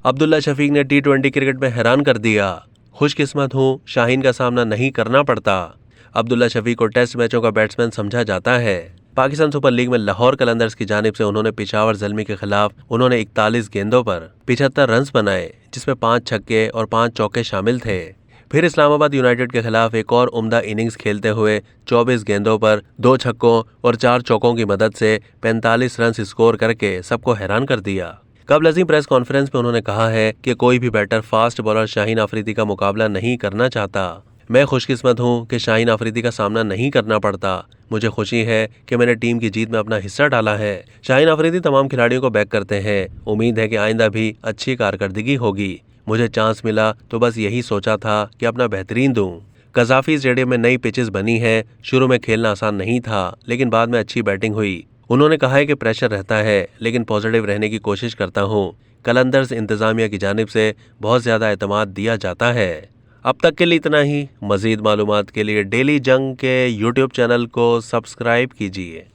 अब्दुल्ला शफीक ने T20 cricket में हैरान कर दिया। खुशकिस्मत हूं शाहीन का सामना नहीं करना पड़ता। अब्दुल्ला शफीक को टेस्ट मैचों का बैट्समैन समझा जाता है। पाकिस्तान सुपर लीग में लाहौर कलंदर्स की जानिब से उन्होंने पेशावर ज़ल्मी के खिलाफ 41 गेंदों पर 75 रन बनाए, जिसमें 5 छक्के और 5 चौके शामिल थे। फिर इस्लामाबाद यूनाइटेड के खिलाफ एक और उम्दा इनिंग्स खेलते हुए 24 गेंदों पर 2 छक्कों और 4 चौकों की मदद से 45 रन स्कोर करके सबको हैरान कर दिया। कबल अज़ीम प्रेस कॉन्फ्रेंस में उन्होंने कहा है कि कोई भी batter fast bowler Shaheen Afridi का मुकाबला नहीं करना चाहता। मैं खुशकिस्मत हूं कि शाहीन अफरीदी का सामना नहीं करना पड़ता। मुझे खुशी है कि मैंने टीम की जीत में अपना हिस्सा डाला है। शाहीन अफरीदी तमाम खिलाड़ियों को बैक करते हैं। उम्मीद है कि आइंदा भी अच्छी कारकर्दगी होगी। मुझे चांस मिला तो बस यही सोचा था कि अपना बेहतरीन दूं। कज़ाफी स्टेडियम में नई पिचेस बनी है। शुरू में खेलना आसान नहीं था, लेकिन बाद में अच्छी बैटिंग हुई। उन्होंने कहा है कि प्रेशर रहता है, लेकिन पॉजिटिव रहने की कोशिश करता हूं। कलंदर्स इंतजामिया की जानिब से बहुत ज्यादा एतमाद दिया जाता है। अब तक के लिए इतना ही। मजीद मालूमात के लिए डेली जंग के YouTube चैनल को सब्सक्राइब कीजिए।